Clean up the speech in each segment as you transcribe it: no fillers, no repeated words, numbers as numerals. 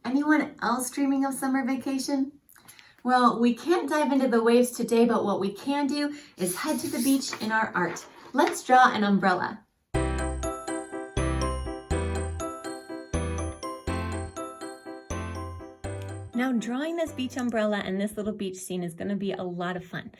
Anyone else dreaming of summer vacation? Well, we can't dive into the waves today, but what we can do is head to the beach in our art. Let's draw an umbrella. Now, drawing this beach umbrella and this little beach scene is going to be a lot of fun.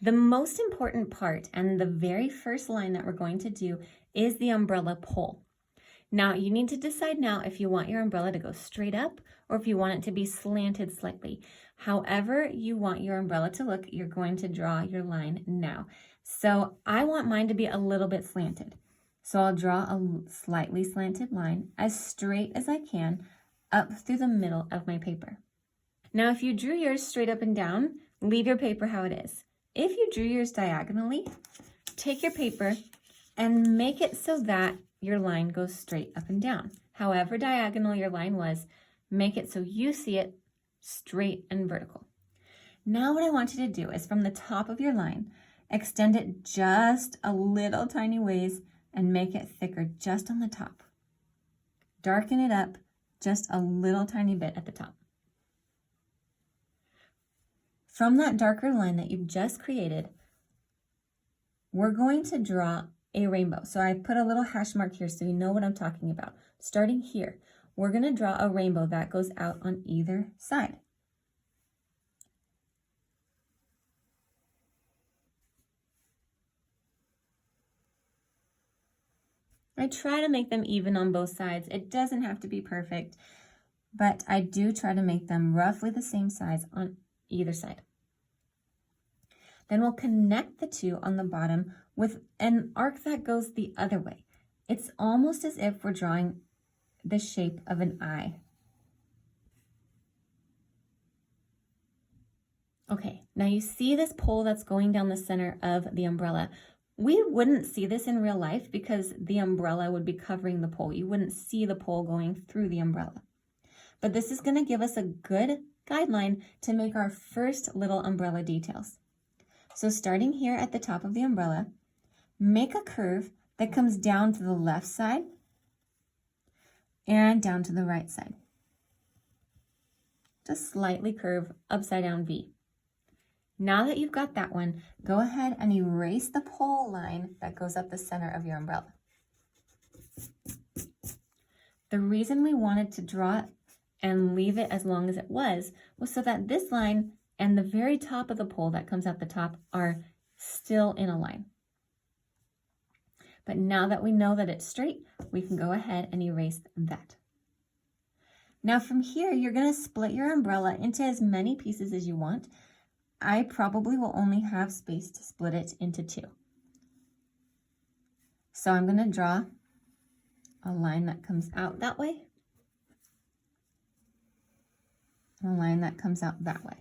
The most important part and the very first line that we're going to do is the umbrella pole. Now, you need to decide now if you want your umbrella to go straight up or if you want it to be slanted slightly. However you want your umbrella to look, you're going to draw your line now. So I want mine to be a little bit slanted. So I'll draw a slightly slanted line as straight as I can up through the middle of my paper. Now, if you drew yours straight up and down, leave your paper how it is. If you drew yours diagonally, take your paper and make it so that your line goes straight up and down. However diagonal your line was, make it so you see it straight and vertical. Now what I want you to do is from the top of your line, extend it just a little tiny ways and make it thicker just on the top. Darken it up just a little tiny bit at the top. From that darker line that you've just created, we're going to draw a rainbow. So I put a little hash mark here so you know what I'm talking about. Starting here, we're going to draw a rainbow that goes out on either side. I try to make them even on both sides. It doesn't have to be perfect, but I do try to make them roughly the same size on either side. Then we'll connect the two on the bottom with an arc that goes the other way. It's almost as if we're drawing the shape of an eye. Okay, now you see this pole that's going down the center of the umbrella. We wouldn't see this in real life because the umbrella would be covering the pole. You wouldn't see the pole going through the umbrella. But this is going to give us a good guideline to make our first little umbrella details. So starting here at the top of the umbrella, make a curve that comes down to the left side and down to the right side. Just slightly curve upside down V. Now that you've got that one, go ahead and erase the pole line that goes up the center of your umbrella. The reason we wanted to draw it and leave it as long as it was so that this line and the very top of the pole that comes out the top are still in a line. But now that we know that it's straight, we can go ahead and erase that. Now from here, you're going to split your umbrella into as many pieces as you want. I probably will only have space to split it into two. So I'm going to draw a line that comes out that way and a line that comes out that way.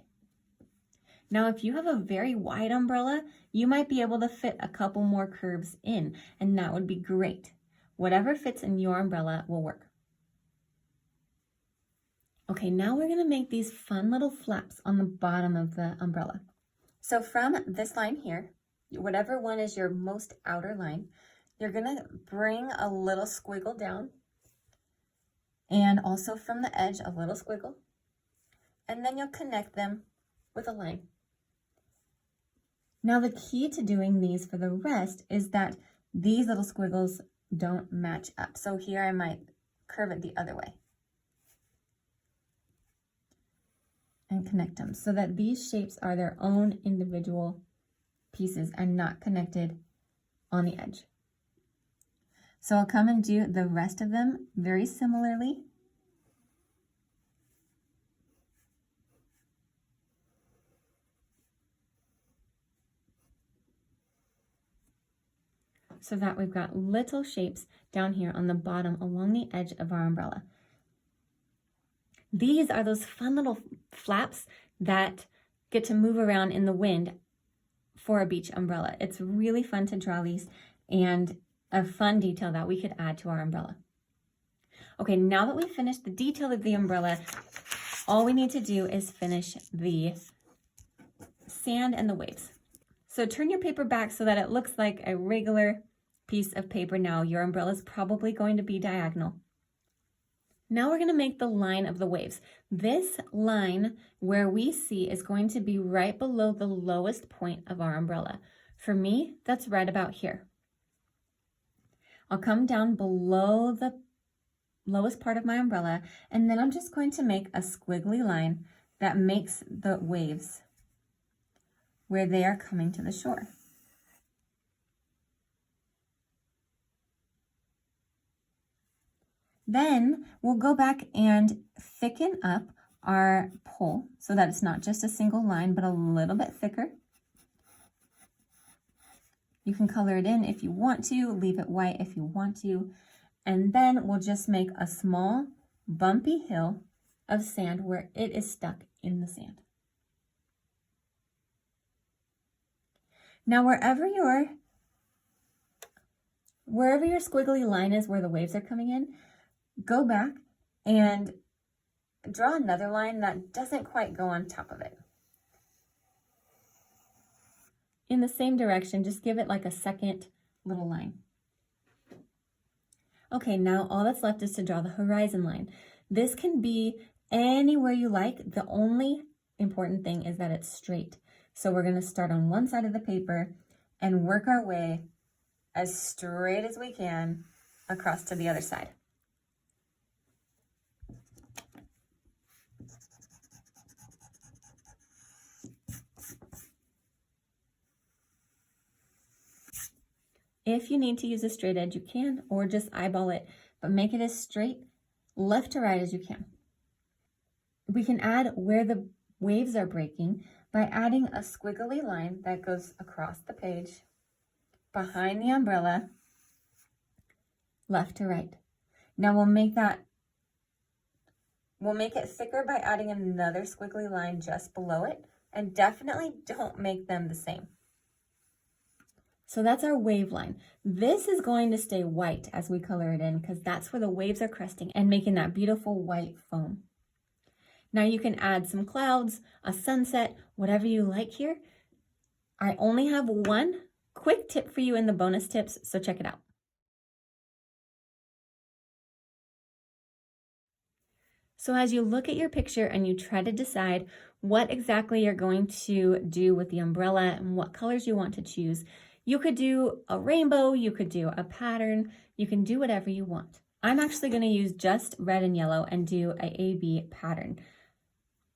Now, if you have a very wide umbrella, you might be able to fit a couple more curves in, and that would be great. Whatever fits in your umbrella will work. Okay, now we're gonna make these fun little flaps on the bottom of the umbrella. So from this line here, whatever one is your most outer line, you're gonna bring a little squiggle down, and also from the edge, a little squiggle, and then you'll connect them with a line. Now the key to doing these for the rest is that these little squiggles don't match up. So here I might curve it the other way and connect them so that these shapes are their own individual pieces and not connected on the edge. So I'll come and do the rest of them very similarly. So that we've got little shapes down here on the bottom along the edge of our umbrella. These are those fun little flaps that get to move around in the wind for a beach umbrella. It's really fun to draw these and a fun detail that we could add to our umbrella. Okay, now that we've finished the detail of the umbrella, all we need to do is finish the sand and the waves. So turn your paper back so that it looks like a regular piece of paper now. Your umbrella is probably going to be diagonal. Now we're going to make the line of the waves. This line where we see is going to be right below the lowest point of our umbrella. For me, that's right about here. I'll come down below the lowest part of my umbrella, and then I'm just going to make a squiggly line that makes the waves where they are coming to the shore. Then we'll go back and thicken up our pole so that it's not just a single line, but a little bit thicker. You can color it in if you want to, leave it white if you want to, and then we'll just make a small bumpy hill of sand where it is stuck in the sand. Now wherever your squiggly line is where the waves are coming in, go back and draw another line that doesn't quite go on top of it. In the same direction, just give it like a second little line. Okay, now all that's left is to draw the horizon line. This can be anywhere you like. The only important thing is that it's straight. So we're going to start on one side of the paper and work our way as straight as we can across to the other side. If you need to use a straight edge, you can, or just eyeball it, but make it as straight left to right as you can. We can add where the waves are breaking by adding a squiggly line that goes across the page, behind the umbrella, left to right. Now we'll make it thicker by adding another squiggly line just below it, and definitely don't make them the same. So that's our wave line. This is going to stay white as we color it in because that's where the waves are cresting and making that beautiful white foam. Now you can add some clouds, a sunset, whatever you like here. I only have one quick tip for you in the bonus tips, so check it out. So as you look at your picture and you try to decide what exactly you're going to do with the umbrella and what colors you want to choose, you could do a rainbow, you could do a pattern, you can do whatever you want. I'm actually going to use just red and yellow and do a AB pattern.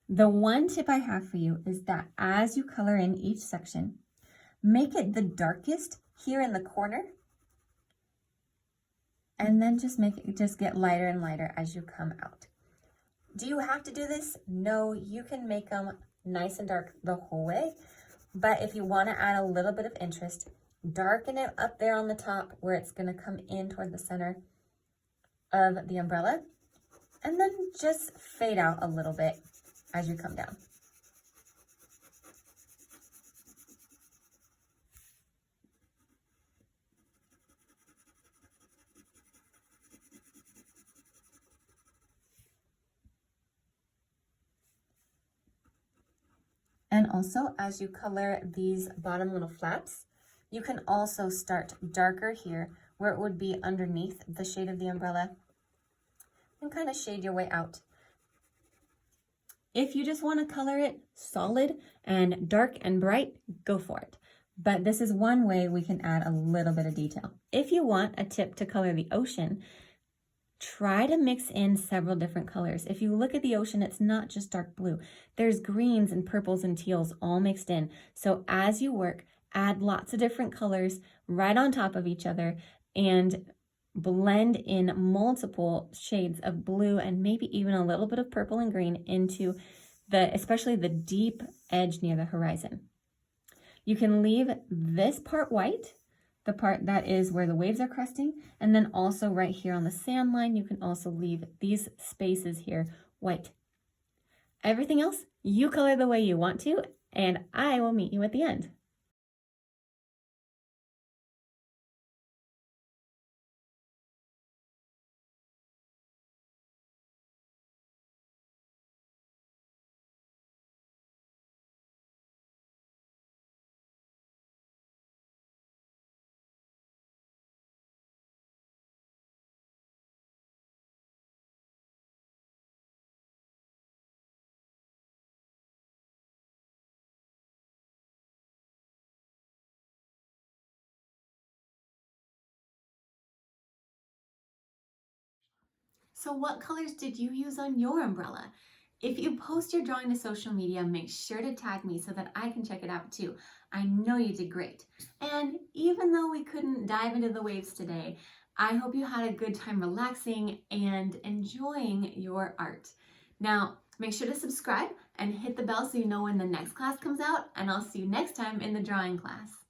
The one tip I have for you is that as you color in each section, make it the darkest here in the corner, and then just get lighter and lighter as you come out. Do you have to do this? No, you can make them nice and dark the whole way. But if you want to add a little bit of interest, darken it up there on the top where it's going to come in toward the center of the umbrella, and then just fade out a little bit as you come down. And also, as you color these bottom little flaps, you can also start darker here where it would be underneath the shade of the umbrella and kind of shade your way out. If you just want to color it solid and dark and bright, go for it. But this is one way we can add a little bit of detail. If you want a tip to color the ocean, try to mix in several different colors. If you look at the ocean, it's not just dark blue. There's greens and purples and teals all mixed in. So as you work, add lots of different colors right on top of each other and blend in multiple shades of blue and maybe even a little bit of purple and green into especially the deep edge near the horizon. You can leave this part white, the part that is where the waves are cresting, and then also right here on the sand line, you can also leave these spaces here white. Everything else, you color the way you want to, and I will meet you at the end. So what colors did you use on your umbrella? If you post your drawing to social media, make sure to tag me so that I can check it out too. I know you did great. And even though we couldn't dive into the waves today, I hope you had a good time relaxing and enjoying your art. Now, make sure to subscribe and hit the bell so you know when the next class comes out, and I'll see you next time in the drawing class.